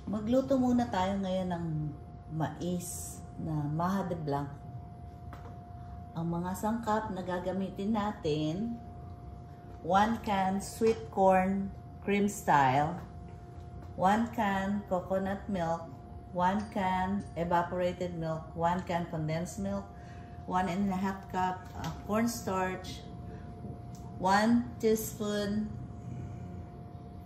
Magluto muna tayo ngayon ng mais na maha de blanc. Ang mga sangkap na gagamitin natin, 1 can sweet corn cream style, 1 can coconut milk, 1 can evaporated milk, 1 can condensed milk, 1.5 cup cornstarch, 1 teaspoon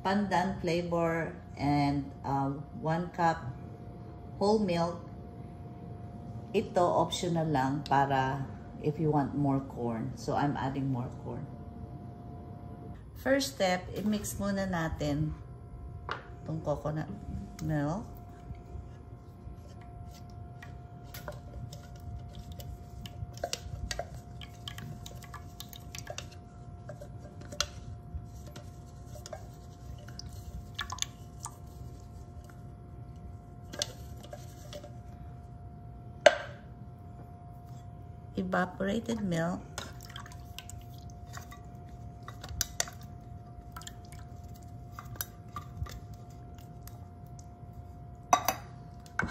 pandan flavor, and 1 cup whole milk. Ito optional lang para if you want more corn. So I'm adding more corn. First step, i-mix muna natin itong coconut milk. Evaporated milk,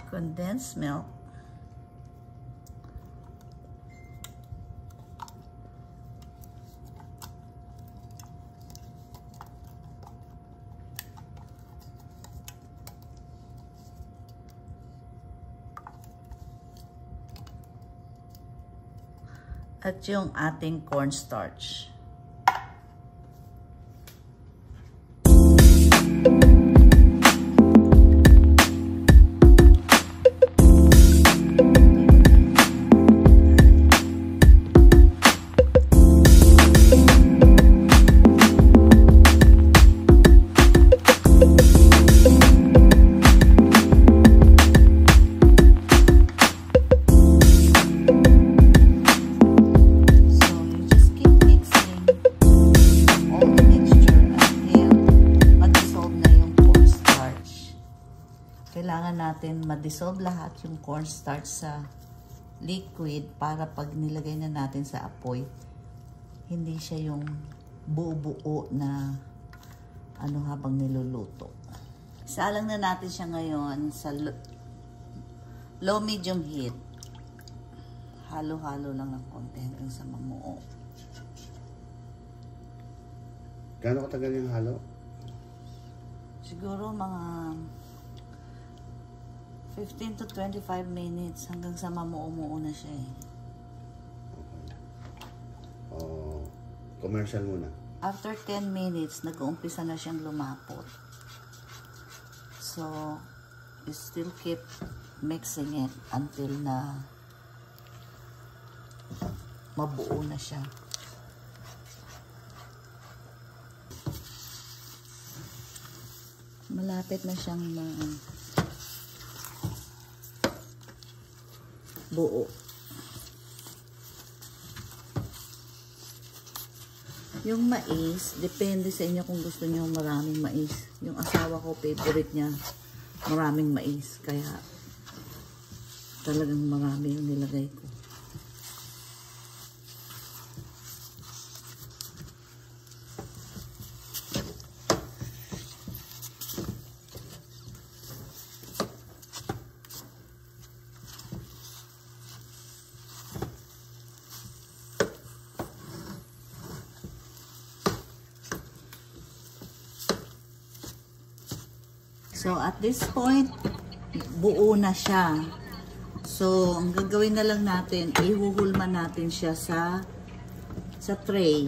condensed milk, at yung ating cornstarch. Kailangan natin ma-dissolve lahat yung cornstarch sa liquid para pag nilagay na natin sa apoy, hindi siya yung buo-buo na ano habang niluluto. Isalang na natin siya ngayon sa low-medium heat. Halo-halo lang ng konti hanggang sa mamuo. Gaano katagal yung halo? Siguro mga 15 to 25 minutes hanggang sa mamuo-muo na siya eh. Okay. Commercial muna. After 10 minutes, nag-uumpisa na siyang lumapot. So, you still keep mixing it until na mabuo na siya. Malapit na siyang buo. Yung mais, depende sa inyo kung gusto niyo maraming mais. Yung asawa ko, favorite niya maraming mais. Kaya talagang marami yung nilagay ko. So, at this point, buo na siya. So, ang gagawin na lang natin, ihuhulman natin siya sa tray.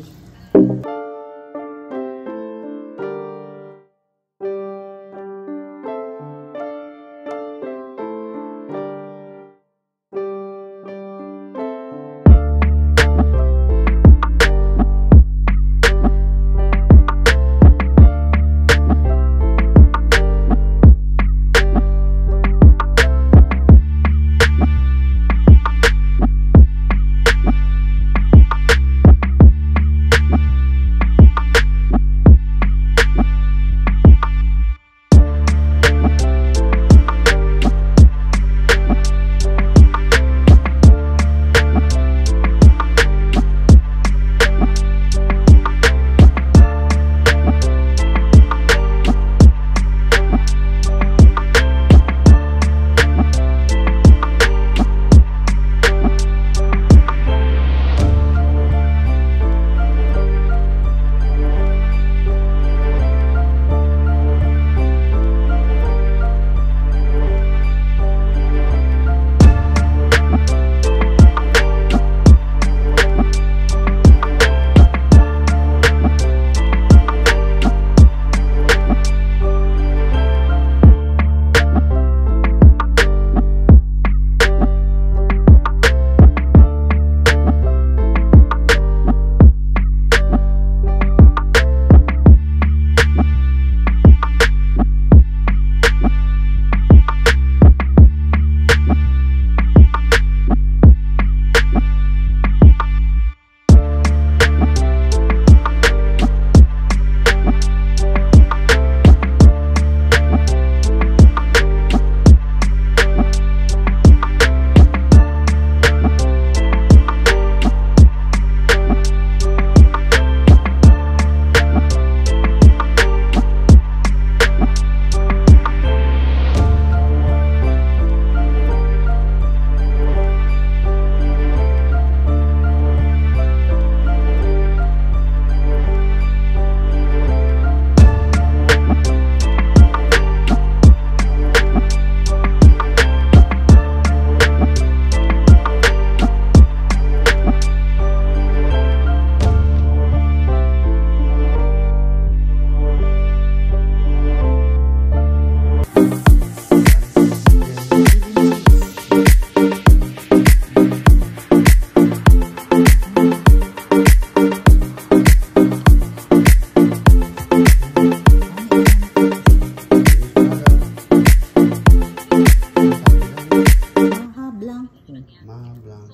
Maha Blanca.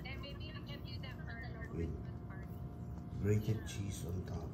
And maybe we can do that for our With Christmas party. grated cheese on top.